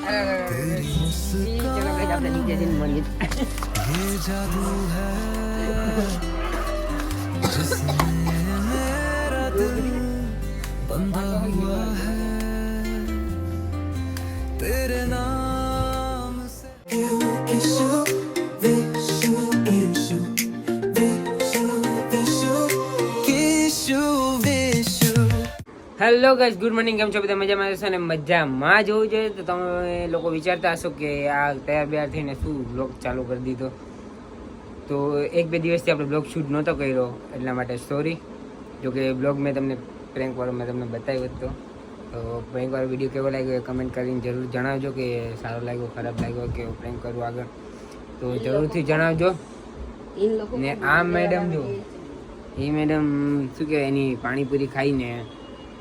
चलो गाइस આપણે નીચે જઈને મળીએ ये जादू है जिसमें मेरा दिल बंधा हुआ है तेरे नाम से Kishu, Vishu, Ishu, Vishu, Vishu, Kishu, Vishu. Hello guys good morning કેમ છો બધા મજામાં હશો ને મજામાં જ હોવું જોઈએ તો તમે લોકો વિચારતા હશો કે આ તૈયાર બેયાર થઈને શું બ્લોગ ચાલુ કરી દીધો તો એક બે દિવસથી આપણે બ્લોગ શૂટ નહોતો કર્યો એટલા માટે સોરી જોકે બ્લોગ મેં તમને પ્રેન્ક વાળો મેં તમને બતાવ્યો હતો તો પ્રેન્ક વાળો વિડીયો કેવો લાગ્યો એ કમેન્ટ કરીને જરૂર જણાવજો કે સારો લાગ્યો ખરાબ લાગ્યો કે પ્રેન્ક કરવું આગળ તો જરૂરથી જણાવજો ને આ મેડમ જો એ મેડમ શું કહેવાય એની પાણીપુરી ખાઈને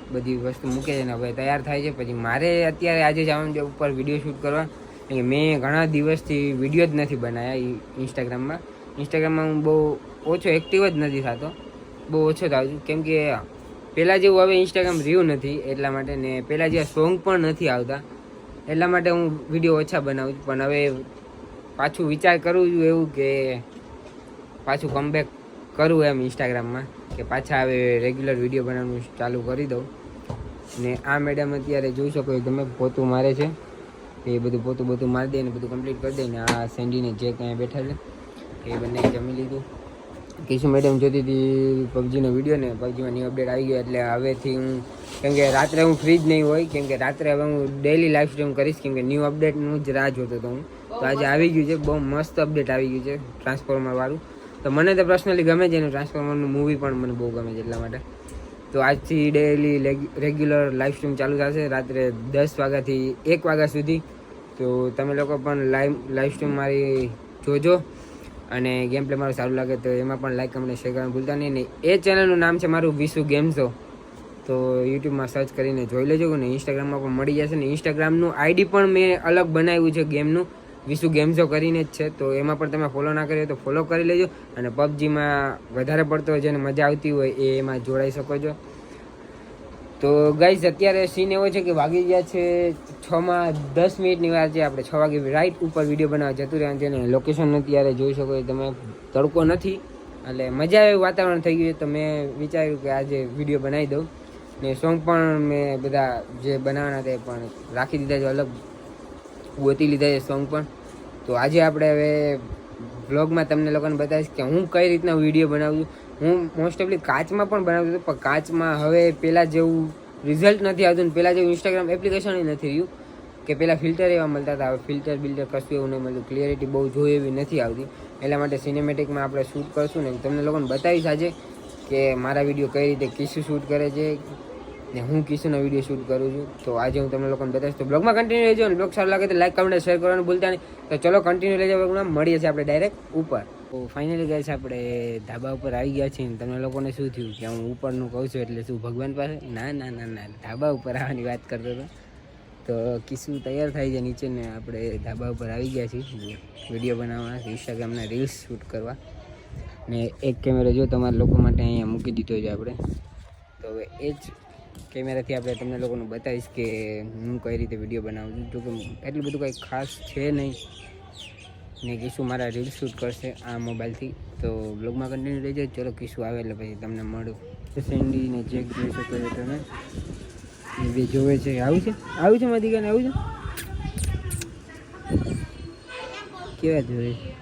બધી વસ્તુ મૂકે છે ને હવે તૈયાર થાય છે પછી મારે અત્યારે આજે જવાનું છે ઉપર વિડીયો શૂટ કરવા કે મેં ઘણા દિવસથી વિડીયો જ નથી બનાવ્યા ઇન્સ્ટાગ્રામમાં હું બહુ ઓછો એક્ટિવ જ નથી થતો બહુ ઓછો થાવ છું કેમ કે પહેલાં જેવું હવે ઇન્સ્ટાગ્રામ રહ્યું નથી એટલા માટે ને પહેલાં જેવા સોંગ પણ નથી આવતા એટલા માટે હું વિડીયો ઓછા બનાવું છું પણ હવે પાછું વિચાર કરું છું એવું કે પાછું કમબેક કરું એમ ઇન્સ્ટાગ્રામમાં કે પાછા હવે રેગ્યુલર વિડીયો બનાવવાનું ચાલુ કરી દઉં ને આ મેડમ અત્યારે જોઈ શકો તમે પોતું મારે છે એ બધું પોતું મારી દે ને બધું કમ્પ્લીટ કરી દે ને આ સેન્ડીને જે કંઈ બેઠા છે એ બંને જમી લીધું કિશુ મેડમ જોતી હતી પબજીનો વિડીયો ને પબજીમાં ન્યૂ અપડેટ આવી ગયો એટલે હવેથી હું કેમ કે રાત્રે હું ફ્રી જ નહીં હોય કેમ કે રાત્રે હવે હું ડેઈલી લાઈવ સ્ટ્રીમ કરીશ કેમ કે ન્યૂ અપડેટનું જ રાહ જોતો હતો હું તો આજે આવી ગયું છે બહુ મસ્ત અપડેટ આવી ગયું છે ટ્રાન્સફોર્મરવાળું તો મને તો પર્સનલી ગમે છે એનું ટ્રાન્સફોર્મરનું મૂવી પણ મને બહુ ગમે છે એટલા માટે તો આજથી ડેઈલી રેગ્યુલર લાઈવ સ્ટ્રીમ ચાલુ થશે રાત્રે 10 વાગ્યાથી 1 વાગ્યા સુધી તો તમે લોકો પણ લાઈવ સ્ટ્રીમ મારી જોજો અને ગેમ પ્લે મારું સારું લાગે તો એમાં પણ લાઈક કમેન્ટ શેર કરવાનું ભૂલતા નહીં ને એ ચેનલનું નામ છે મારું વિશુ ગેમ્સો તો યુટ્યુબમાં સર્ચ કરીને જોઈ લેજો ને ઇન્સ્ટાગ્રામમાં પણ મળી જશે ને ઇન્સ્ટાગ્રામનું આઈડી પણ મેં અલગ બનાવ્યું છે ગેમનું વિશુ ગેમ્સો કરીને જ છે તો એમાં પણ તમે ફોલો ના કર્યો તો ફોલો કરી લેજો અને પબજીમાં વધારે પડતો જેને મજા આવતી હોય એ એમાં જોડાઈ શકો છો તો ગાઈઝ અત્યારે સીન એવો છે કે વાગી ગયા છે 6:10 વાર છે આપણે 6 વાગે રાઈટ ઉપર વિડીયો બનાવવા જતું રહેવાનું છે ને લોકેશન અત્યારે જોઈ શકો તમે તડકો નથી એટલે મજા આવે વાતાવરણ થઈ ગયું તો મેં વિચાર્યું કે આજે વિડીયો બનાવી દઉં ને સોંગ પણ મેં બધા જે બનાવવાના હતા પણ રાખી દીધા છે અલગ ગોતી લીધા છે સોંગ પણ તો આજે આપણે હવે વ્લોગમાં તમને લોકોને બતાવીશ કે હું કઈ રીતના વિડીયો બનાવું છું હું મોસ્ટ ઓફલી કાચમાં પણ બનાવતો હતો પણ કાચમાં હવે પહેલાં જેવું રિઝલ્ટ નથી આવતું ને પહેલાં જેવું ઇન્સ્ટાગ્રામ એપ્લિકેશન નથી રહ્યું કે પહેલાં ફિલ્ટર એવા મળતા હતા હવે ફિલ્ટર બિલ્ટર કશું એવું નહીં મળતું ક્લિયરિટી બહુ જોઈએ એવી નથી આવતી એટલા માટે સિનેમેટિકમાં આપણે શૂટ કરશું ને તમને લોકોને બતાવીશ આજે કે મારા વિડીયો કઈ રીતે કિશુ શૂટ કરે છે ને હું કિશુનો વિડીયો શૂટ કરું છું તો આજે હું તમને લોકોને બતાવીશ તો બ્લોગમાં કન્ટિન્યુ રહેજો અને બ્લોગ સારું લાગે તો લાઈક કમેન્ટ શેર કરવાનું ભૂલતા નહીં તો ચલો કન્ટિન્યુ રહેજો બ્લોગમાં મળીએ છીએ આપણે ડાયરેક્ટ ઉપર તો ફાઇનલી ગાઈસ આપણે ધાબા ઉપર આવી ગયા છીએ ને તમને લોકોને શું થયું કે હું ઉપરનું કહું છું એટલે શું ભગવાન પાસે ના ધાબા ઉપર આવવાની વાત કરતો હતો તો કિશુ તૈયાર થાય છે નીચે ને આપણે ધાબા ઉપર આવી ગયા છીએ વિડીયો બનાવવા ઇન્સ્ટાગ્રામના રીલ્સ શૂટ કરવા ને એક કેમેરો જો તમારા લોકો માટે અહીંયા મૂકી દીધો છે આપણે તો હવે એ જ કેમેરાથી આપણે તમને લોકોને બતાવીશ કે હું કઈ રીતે વિડીયો બનાવું છું જોકે એટલું બધું કંઈ ખાસ છે નહીં ને કિશુ મારા રીલ શૂટ કરશે આ મોબાઈલથી તો બ્લોગમાં કન્ટિન્યુ રહેજો ચલો કિશુ આવે એટલે પછી તમને મળું સેન્ડીને ચેક જોઈ શકો છો તમે એ બે જોવે છે આવું છે મારી દીકરાને આવું છે કેવા જોવે છે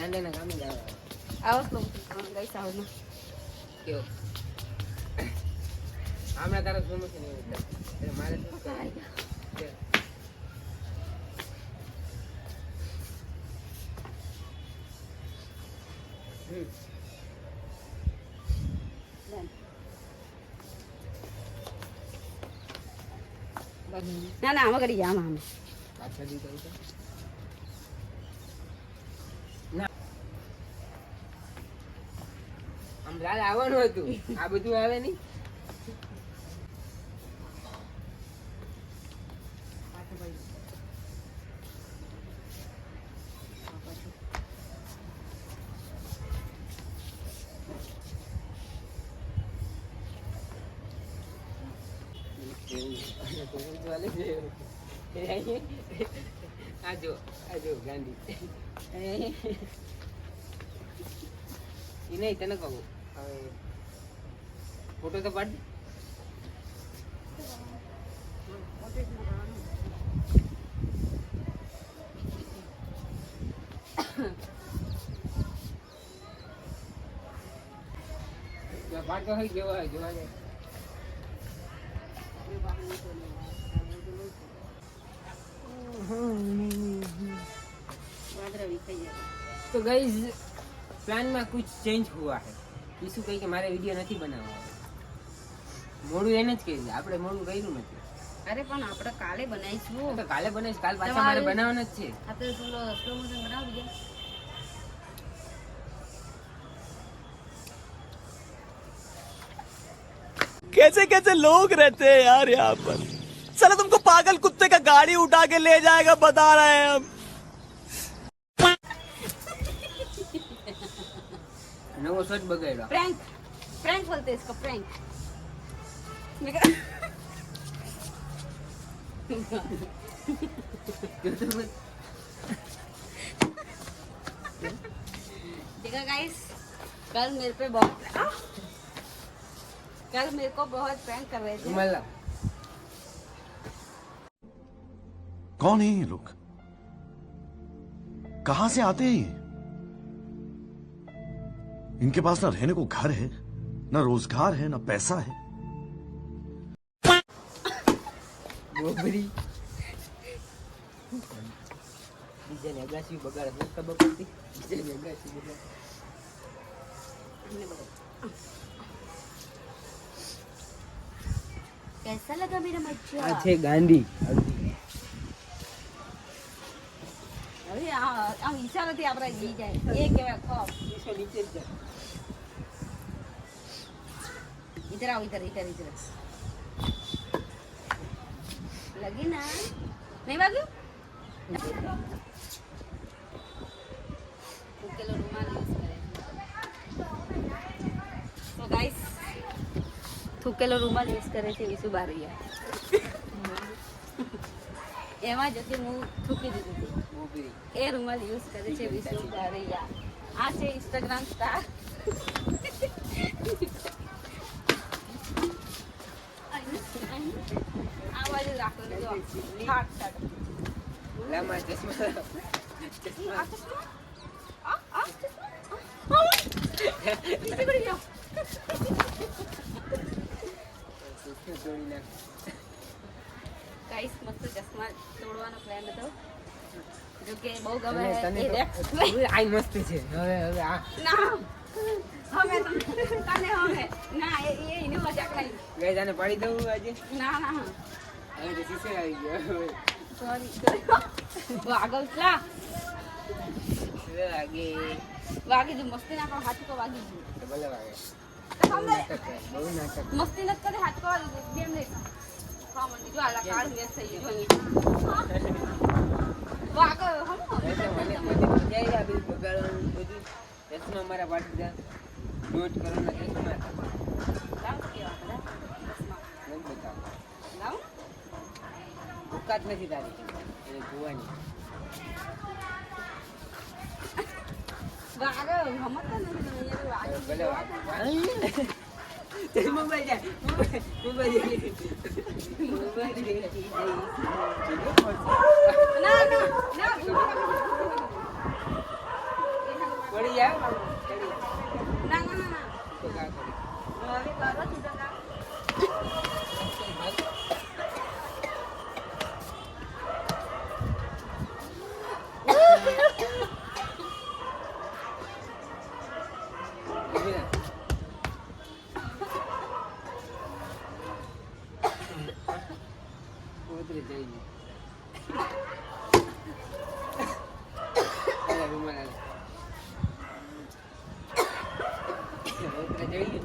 ગાંડાના કામે જ આવે આવસ નો ગઈ સાવ નો કેવો હમણાં તારા પ્રમોશન એવું એટલે મારે શું ના ના આમાં કરી જામ આમ પાછળથી કહું તો ના આમ લાલ આવવાનું હતું આ બધું આવે નહીં આજો ગાંધી એ નહીં તને કહું હવે ફોટો તો પાડ પાડ તો હોય જોવા જાય तो गाइस प्लान में कुछ चेंज हुआ है ઈસુ કહે કે મારે વિડિયો નથી બનાવવો મોડું એને જ કહે છે આપણે મોડું કર્યું નથી અરે પણ આપણે કાલે બનાવીશું તો કાલે બનાવીશ કાલ પાછા મારે બનાવવાના જ છે આ તો સ્લો મોશન બનાવી દે कैसे कैसे लोग रहते हैं यार यहाँ पर साला तुमको पागल कुत्ते का गाड़ी उठा के ले जाएगा बता रहे हैं हम नवो शर्ट बगाड़ो प्रैंक प्रैंक बोलते हैं इसको प्रैंक देखा गाइस कल मेरे पे बहुत कल मेरे को बहुत प्रैंक कर रहे थे मतलब कौन है ये लोग कहां से आते हैं ये इनके पास ना रहने को घर है ना रोजगार है ना पैसा है गोबरी બીજા ને અગાસી બગાડ ન ખબર પડતી બીજા ને અગાસી બગાડ कैसा लगा मेरा मच्छा આ છે ગાંધી अरे આમ ઈશારાથી આપણે જઈ જાય એ કેવા ખોફ ઈસો નીચે જ જાય इधर आओ इधर इधर इधर लगी ना नहीं बाजू थूकेलो रुमाल यूज करे तो गाइस थूकेलो रुमाल यूज करे છે વિસુ બારિયા એમાં જતી હું થૂકી દીધી હતી ગોબરી એ રૂમાલ યુઝ કરે છે વિસુ બારિયા આ છે ઇન્સ્ટાગ્રામ સ્ટાર આ બાજુ રાખો જો હાટ હાટ લામાં ચશ્મા ચશ્મા તોડી નાખ ગાઈસ મસ્ત ચશ્મા તોડવાનો પ્લાન હતો જો કે બહુ ગમે તને એ તો રેક્સ આઈ મસ્ત છે હવે આ ના હવે તને હવે ના એ એને મજાક નહીં ગઈ જાને પાડી દઉં આજે ના ના હવે તો શીશે આવી ગયો હવે સોરી વાગલ લા આગે વાગી જો મસ્તી ના કરો હાથ કો વાગી ગયું તો ભલે વાગે તો બહુ સમજે નાટક કરે, બહુ નાટક મસ્તી નત કરે હાથ કો વાગી ગયું બેમ નહીં હા મને જો આલા કાળ મેસ થઈ ગયો વાગો હમ એટલે મને મજા આવી આ બધું બગાડવાનું બધું ચશ્મા મારા પાડી દે નોટ કરવાના ચશ્મા લાવ કેવા બધા ચશ્મા નથી બતાવ લાવ ભૂકાત નથી તારી એ જોવાની વાગો હમત નથી એ વાગો ભલે વાગે મોબાઈલ જાય મોબાઈલ ના ના ના પડી જાય ના ના ના તો કા કરી હવે કરો તું તો ઉતરી જઈ રૂમાલ ઉતરી જઈ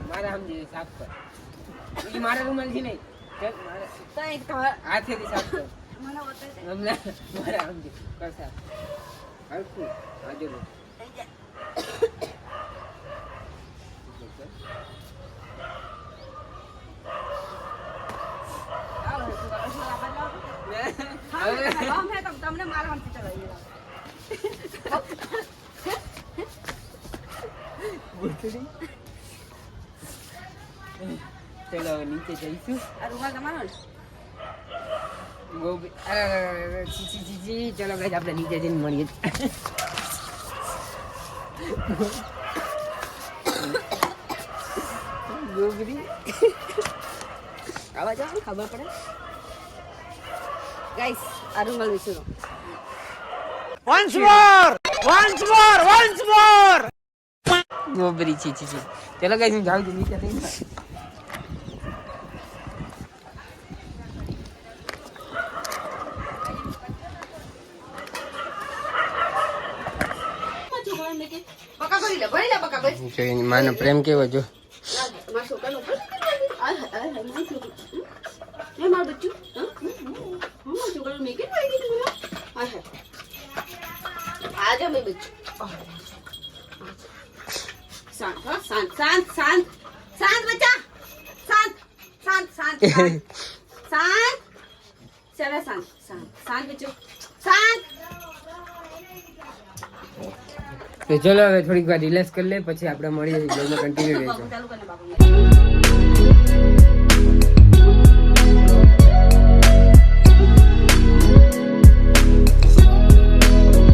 મારા સમજી સાફ કર એ મારા રૂમાલ છે નહીં હાથેથી સાફ કર મારા સમજી કર સાફ હરખું આજુ તમને મારવા ચલો હવે નીચે જઈશું રૂમાલ તમારો અરે ચલો ગાઈસ આપણે નીચે જઈને મળીએ ગોગરી આવા જાવ ખબર પડે ગાઈસ આ રૂમાલ વિશે Once more! Once more! Once more! ગોબરી છી ચલો ગાઈસ હું જાઉં છું નીચે જઈને પકા કરી લે પકા કરી જો એની માનો પ્રેમ કેવો જો માર છોકરાનો એ માર બચ્ચું માર છોકરાનો મેકે પડી ગયું આજા મેં બચ્ચું શાંત બચ્ચા શાંત ચલો શાંત બચ્ચું શાંત તો ચલો હવે થોડીક વાર રિલેક્સ કરી લે પછી આપણે મળીએ બ્લોગમાં કન્ટિન્યુ રહેજો ચાલુ કરીને બાબુ